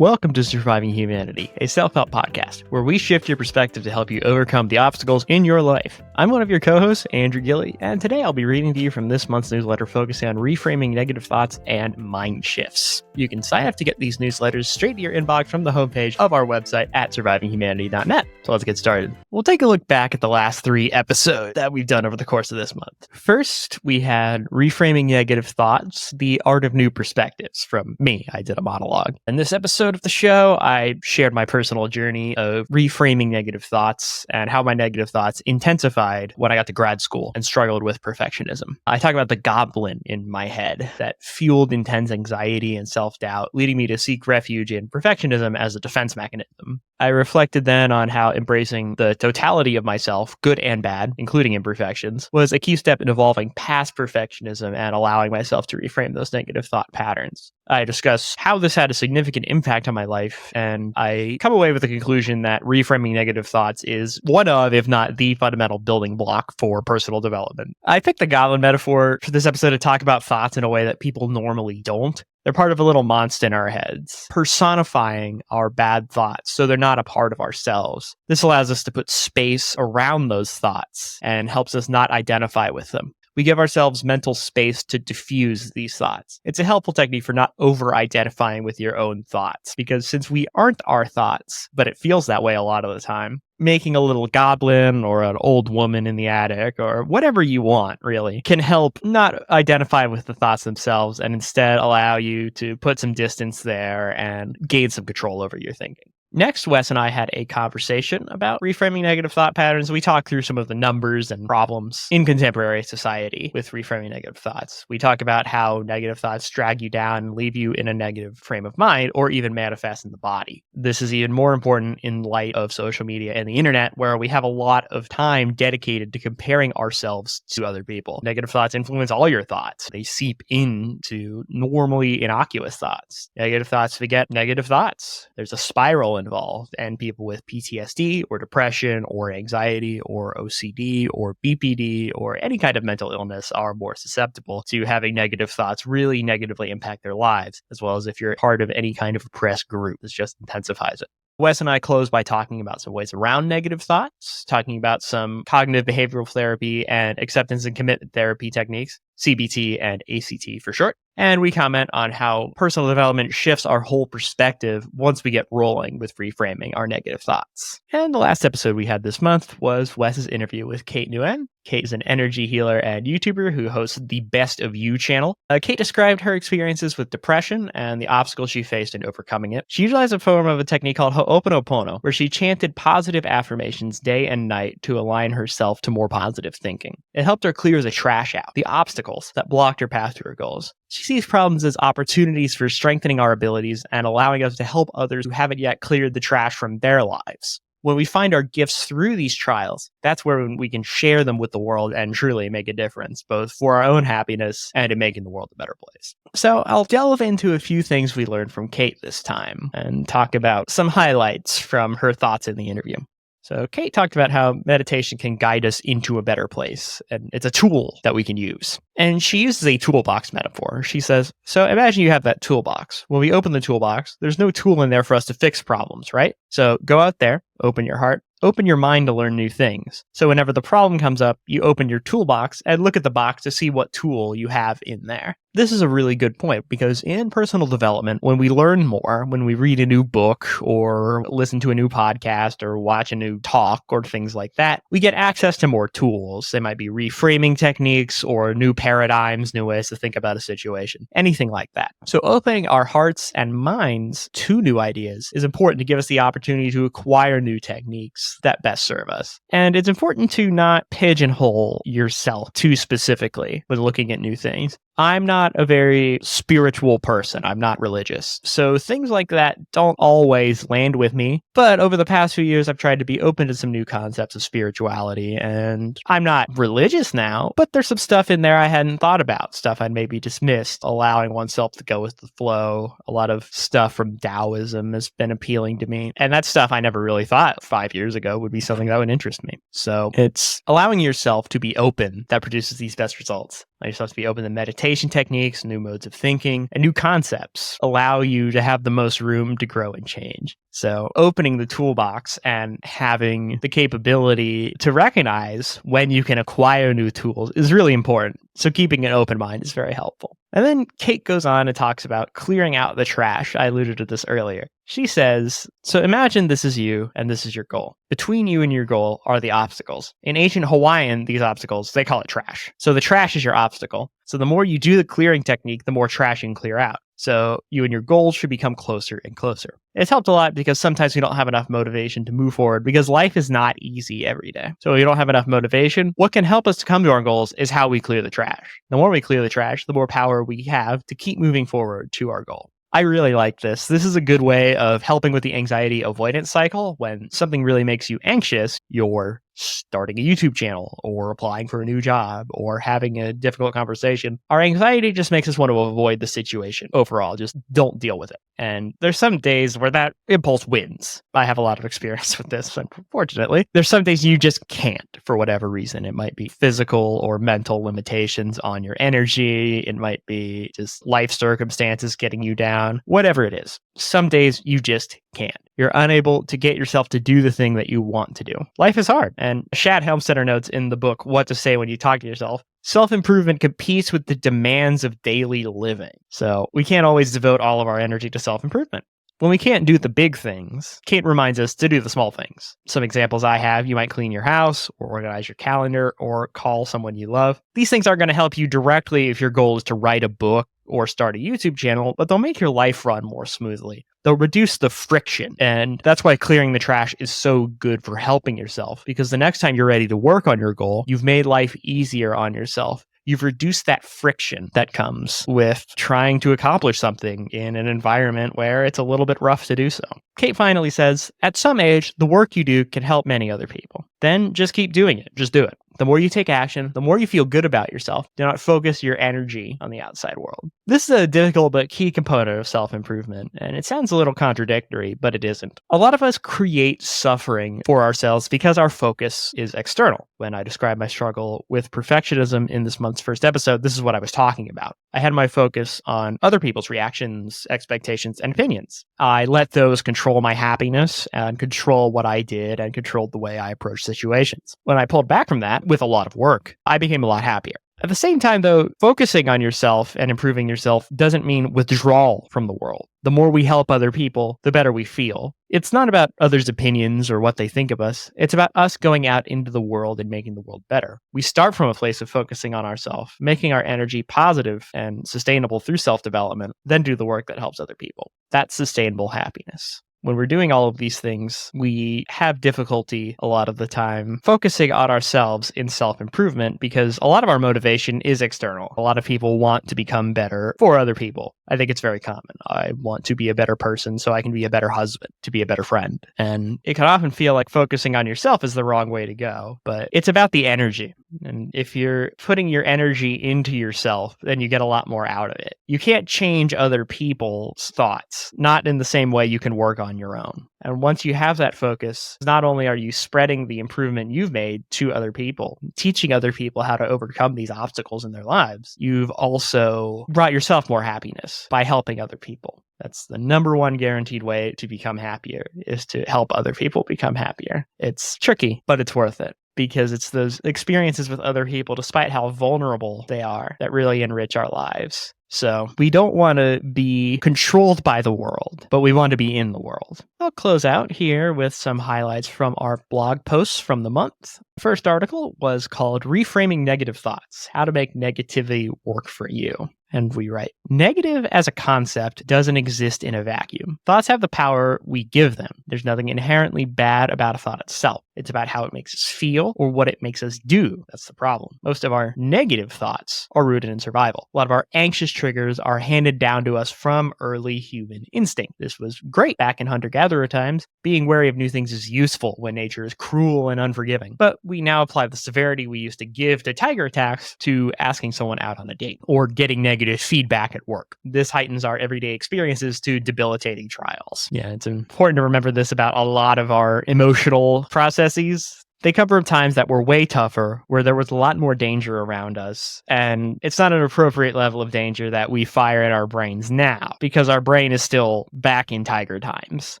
Welcome to Surviving Humanity, a self-help podcast where we shift your perspective to help you overcome the obstacles in your life. I'm one of your co-hosts, Andrew Gilley, and today I'll be reading to you from this month's newsletter focusing on reframing negative thoughts and mind shifts. You can sign up to get these newsletters straight to your inbox from the homepage of our website at survivinghumanity.net. So let's get started. We'll take a look back at the last 3 episodes that we've done over the course of this month. First, we had Reframing Negative Thoughts, the Art of New Perspectives from me. I did a monologue. In this episode of the show, I shared my personal journey of reframing negative thoughts and how my negative thoughts intensified when I got to grad school and struggled with perfectionism. I talk about the goblin in my head that fueled intense anxiety and self-doubt, leading me to seek refuge in perfectionism as a defense mechanism. I reflected then on how embracing the totality of myself, good and bad, including imperfections, was a key step in evolving past perfectionism and allowing myself to reframe those negative thought patterns. I discuss how this had a significant impact on my life, and I come away with the conclusion that reframing negative thoughts is one of, if not the fundamental building block for personal development. I picked the goblin metaphor for this episode to talk about thoughts in a way that people normally don't. They're part of a little monster in our heads, personifying our bad thoughts so they're not a part of ourselves. This allows us to put space around those thoughts and helps us not identify with them. We give ourselves mental space to diffuse these thoughts. It's a helpful technique for not over-identifying with your own thoughts, because since we aren't our thoughts, but it feels that way a lot of the time, making a little goblin or an old woman in the attic or whatever you want, really, can help not identify with the thoughts themselves and instead allow you to put some distance there and gain some control over your thinking. Next, Wes and I had a conversation about reframing negative thought patterns. We talked through some of the numbers and problems in contemporary society with reframing negative thoughts. We talk about how negative thoughts drag you down and leave you in a negative frame of mind or even manifest in the body. This is even more important in light of social media and the internet, where we have a lot of time dedicated to comparing ourselves to other people. Negative thoughts influence all your thoughts. They seep into normally innocuous thoughts. Negative thoughts beget negative thoughts. There's a spiral involved, and people with PTSD or depression or anxiety or OCD or BPD or any kind of mental illness are more susceptible to having negative thoughts really negatively impact their lives, as well as if you're part of any kind of oppressed group. This just intensifies it. Wes and I close by talking about some ways around negative thoughts, talking about some cognitive behavioral therapy and acceptance and commitment therapy techniques, CBT and ACT for short. And we comment on how personal development shifts our whole perspective once we get rolling with reframing our negative thoughts. And the last episode we had this month was Wes's interview with Kate Nguyen. Kate is an energy healer and YouTuber who hosts the Best of You channel. Kate described her experiences with depression and the obstacles she faced in overcoming it. She utilized a form of a technique called Ho'oponopono, where she chanted positive affirmations day and night to align herself to more positive thinking. It helped her clear the trash out, the obstacles that blocked her path to her goals. She sees problems as opportunities for strengthening our abilities and allowing us to help others who haven't yet cleared the trash from their lives. When we find our gifts through these trials, that's where we can share them with the world and truly make a difference, both for our own happiness and in making the world a better place. So I'll delve into a few things we learned from Kate this time and talk about some highlights from her thoughts in the interview. So Kate talked about how meditation can guide us into a better place, and it's a tool that we can use. And she uses a toolbox metaphor. She says, so imagine you have that toolbox. When we open the toolbox, there's no tool in there for us to fix problems, right? So go out there, open your heart, open your mind to learn new things. So whenever the problem comes up, you open your toolbox and look at the box to see what tool you have in there. This is a really good point, because in personal development, when we learn more, when we read a new book or listen to a new podcast or watch a new talk or things like that, we get access to more tools. They might be reframing techniques or new paradigms, new ways to think about a situation, anything like that. So opening our hearts and minds to new ideas is important to give us the opportunity to acquire new techniques that best serve us. And it's important to not pigeonhole yourself too specifically when looking at new things. I'm not a very spiritual person. I'm not religious. So things like that don't always land with me. But over the past few years, I've tried to be open to some new concepts of spirituality. And I'm not religious now, but there's some stuff in there I hadn't thought about, stuff I'd maybe dismissed, allowing oneself to go with the flow. A lot of stuff from Taoism has been appealing to me. And that stuff I never really thought 5 years ago would be something that would interest me. So it's allowing yourself to be open that produces these best results. Allow yourself to be open to meditation techniques, new modes of thinking, and new concepts allow you to have the most room to grow and change. So opening the toolbox and having the capability to recognize when you can acquire new tools is really important. So keeping an open mind is very helpful. And then Kate goes on and talks about clearing out the trash. I alluded to this earlier. She says, so imagine this is you and this is your goal. Between you and your goal are the obstacles. In ancient Hawaiian, these obstacles, they call it trash. So the trash is your obstacle. So the more you do the clearing technique, the more trash you can clear out. So you and your goals should become closer and closer. It's helped a lot because sometimes we don't have enough motivation to move forward because life is not easy every day. So we don't have enough motivation. What can help us to come to our goals is how we clear the trash. The more we clear the trash, the more power we have to keep moving forward to our goal. I really like this. This is a good way of helping with the anxiety avoidance cycle. When something really makes you anxious, you're starting a YouTube channel or applying for a new job or having a difficult conversation. Our anxiety just makes us want to avoid the situation overall. Just don't deal with it. And there's some days where that impulse wins. I have a lot of experience with this, unfortunately. There's some days you just can't for whatever reason. It might be physical or mental limitations on your energy. It might be just life circumstances getting you down, whatever it is. Some days you just can't. You're unable to get yourself to do the thing that you want to do. Life is hard. And Shad Helmstetter notes in the book, What to Say When You Talk to Yourself, self-improvement competes with the demands of daily living. So we can't always devote all of our energy to self-improvement. When we can't do the big things, Kate reminds us to do the small things. Some examples I have, you might clean your house or organize your calendar or call someone you love. These things aren't going to help you directly if your goal is to write a book or start a YouTube channel, but they'll make your life run more smoothly. They'll reduce the friction. And that's why clearing the trash is so good for helping yourself, because the next time you're ready to work on your goal, you've made life easier on yourself. You've reduced that friction that comes with trying to accomplish something in an environment where it's a little bit rough to do so. Kate finally says, at some age, the work you do can help many other people. Then just keep doing it. Just do it. The more you take action, the more you feel good about yourself. Do not focus your energy on the outside world. This is a difficult but key component of self-improvement, and it sounds a little contradictory, but it isn't. A lot of us create suffering for ourselves because our focus is external. When I described my struggle with perfectionism in this month's first episode, this is what I was talking about. I had my focus on other people's reactions, expectations, and opinions. I let those control my happiness and control what I did and controlled the way I approached situations. When I pulled back from that, with a lot of work, I became a lot happier. At the same time, though, focusing on yourself and improving yourself doesn't mean withdrawal from the world. The more we help other people, the better we feel. It's not about others' opinions or what they think of us. It's about us going out into the world and making the world better. We start from a place of focusing on ourselves, making our energy positive and sustainable through self-development, then do the work that helps other people. That's sustainable happiness. When we're doing all of these things, we have difficulty a lot of the time focusing on ourselves in self-improvement because a lot of our motivation is external. A lot of people want to become better for other people. I think it's very common. I want to be a better person so I can be a better husband, to be a better friend. And it can often feel like focusing on yourself is the wrong way to go, but it's about the energy. And if you're putting your energy into yourself, then you get a lot more out of it. You can't change other people's thoughts, not in the same way you can work on your own. And once you have that focus, not only are you spreading the improvement you've made to other people, teaching other people how to overcome these obstacles in their lives, you've also brought yourself more happiness by helping other people. That's the number one guaranteed way to become happier, is to help other people become happier. It's tricky, but it's worth it, because it's those experiences with other people, despite how vulnerable they are, that really enrich our lives. So we don't want to be controlled by the world, but we want to be in the world. I'll close out here with some highlights from our blog posts from the month. The first article was called Reframing Negative Thoughts: How to Make Negativity Work for You. And we write, negative as a concept doesn't exist in a vacuum. Thoughts have the power we give them. There's nothing inherently bad about a thought itself. It's about how it makes us feel or what it makes us do. That's the problem. Most of our negative thoughts are rooted in survival. A lot of our anxious triggers are handed down to us from early human instinct. This was great back in hunter-gatherer times. Being wary of new things is useful when nature is cruel and unforgiving. But we now apply the severity we used to give to tiger attacks to asking someone out on a date or getting negative feedback at work. This heightens our everyday experiences to debilitating trials. Yeah, it's important to remember this about a lot of our emotional processes. They come from times that were way tougher, where there was a lot more danger around us. And it's not an appropriate level of danger that we fire at our brains now, because our brain is still back in tiger times.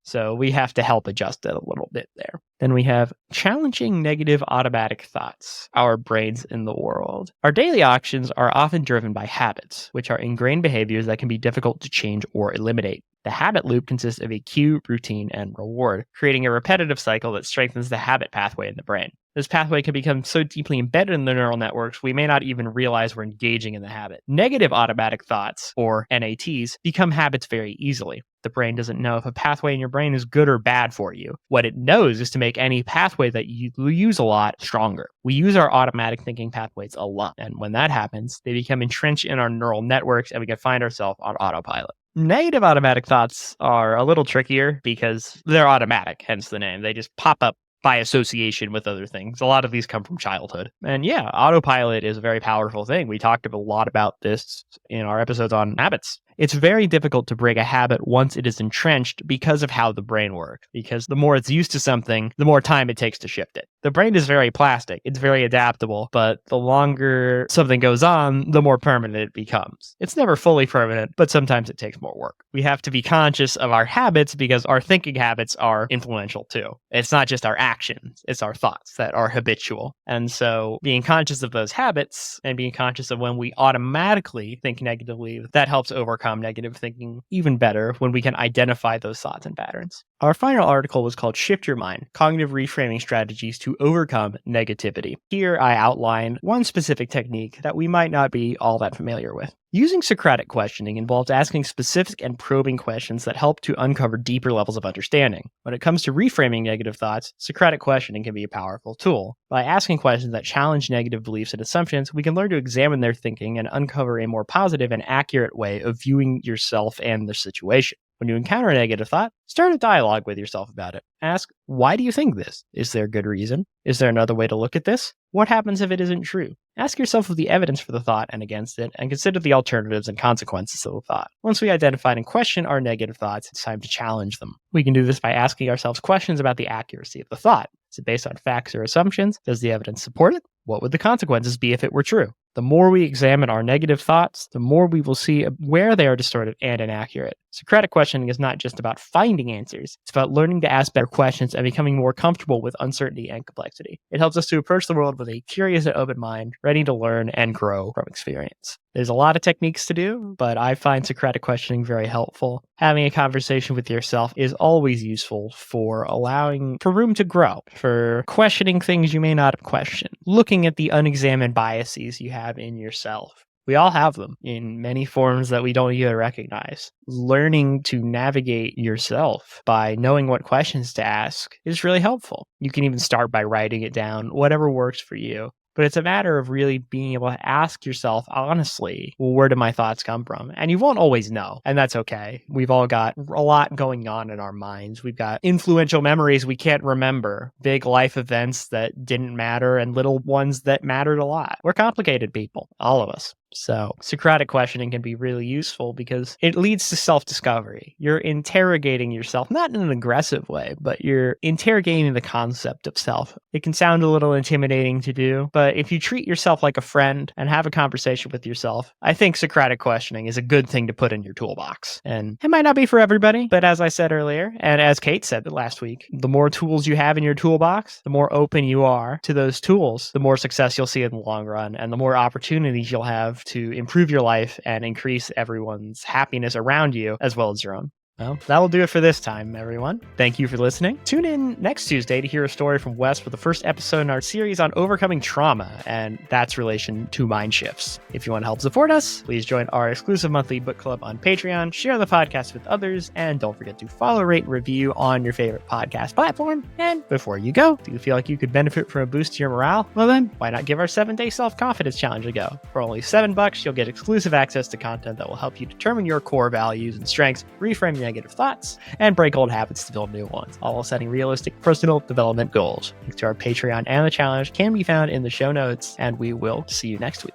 So we have to help adjust it a little bit there. Then we have challenging negative automatic thoughts, our brains in the world. Our daily actions are often driven by habits, which are ingrained behaviors that can be difficult to change or eliminate. The habit loop consists of a cue, routine, and reward, creating a repetitive cycle that strengthens the habit pathway in the brain. This pathway can become so deeply embedded in the neural networks, we may not even realize we're engaging in the habit. Negative automatic thoughts, or NATs, become habits very easily. The brain doesn't know if a pathway in your brain is good or bad for you. What it knows is to make any pathway that you use a lot stronger. We use our automatic thinking pathways a lot, and when that happens, they become entrenched in our neural networks and we can find ourselves on autopilot. Negative automatic thoughts are a little trickier because they're automatic, hence the name. They just pop up by association with other things. A lot of these come from childhood. And yeah, autopilot is a very powerful thing. We talked a lot about this in our episodes on habits. It's very difficult to break a habit once it is entrenched because of how the brain works. Because the more it's used to something, the more time it takes to shift it. The brain is very plastic. It's very adaptable, but the longer something goes on, the more permanent it becomes. It's never fully permanent, but sometimes it takes more work. We have to be conscious of our habits because our thinking habits are influential too. It's not just our actions, it's our thoughts that are habitual. And so being conscious of those habits and being conscious of when we automatically think negatively, that helps overcome negative thinking even better when we can identify those thoughts and patterns. Our final article was called Shift Your Mind, Cognitive Reframing Strategies to Overcome Negativity. Here I outline one specific technique that we might not be all that familiar with. Using Socratic questioning involves asking specific and probing questions that help to uncover deeper levels of understanding. When it comes to reframing negative thoughts, Socratic questioning can be a powerful tool. By asking questions that challenge negative beliefs and assumptions, we can learn to examine their thinking and uncover a more positive and accurate way of viewing yourself and the situation. When you encounter a negative thought, start a dialogue with yourself about it. Ask, why do you think this? Is there a good reason? Is there another way to look at this? What happens if it isn't true? Ask yourself of the evidence for the thought and against it, and consider the alternatives and consequences of the thought. Once we identify and question our negative thoughts, it's time to challenge them. We can do this by asking ourselves questions about the accuracy of the thought. Is it based on facts or assumptions? Does the evidence support it? What would the consequences be if it were true? The more we examine our negative thoughts, the more we will see where they are distorted and inaccurate. Socratic questioning is not just about finding answers. It's about learning to ask better questions and becoming more comfortable with uncertainty and complexity. It helps us to approach the world with a curious and open mind, ready to learn and grow from experience. There's a lot of techniques to do, but I find Socratic questioning very helpful. Having a conversation with yourself is always useful for allowing for room to grow, for questioning things you may not have questioned, looking at the unexamined biases you have in yourself. We all have them in many forms that we don't even recognize. Learning to navigate yourself by knowing what questions to ask is really helpful. You can even start by writing it down, whatever works for you. But it's a matter of really being able to ask yourself honestly, well, where do my thoughts come from? And you won't always know, and that's okay. We've all got a lot going on in our minds. We've got influential memories we can't remember, big life events that didn't matter, and little ones that mattered a lot. We're complicated people, all of us. So Socratic questioning can be really useful because it leads to self-discovery. You're interrogating yourself, not in an aggressive way, but you're interrogating the concept of self. It can sound a little intimidating to do, but if you treat yourself like a friend and have a conversation with yourself, I think Socratic questioning is a good thing to put in your toolbox. And it might not be for everybody, but as I said earlier, and as Kate said last week, the more tools you have in your toolbox, the more open you are to those tools, the more success you'll see in the long run, and the more opportunities you'll have to improve your life and increase everyone's happiness around you as well as your own. Well, that'll do it for this time, everyone. Thank you for listening. Tune in next Tuesday to hear a story from Wes for the first episode in our series on overcoming trauma and that's relation to mind shifts. If you want to help support us, please join our exclusive monthly book club on Patreon, share the podcast with others, and don't forget to follow, rate, and review on your favorite podcast platform. And before you go, do you feel like you could benefit from a boost to your morale? Well then, why not give our 7-day self-confidence challenge a go? For only $7, you'll get exclusive access to content that will help you determine your core values and strengths, reframe your negative thoughts, and break old habits to build new ones, all while setting realistic personal development goals. Links to our Patreon and the challenge can be found in the show notes, and we will see you next week.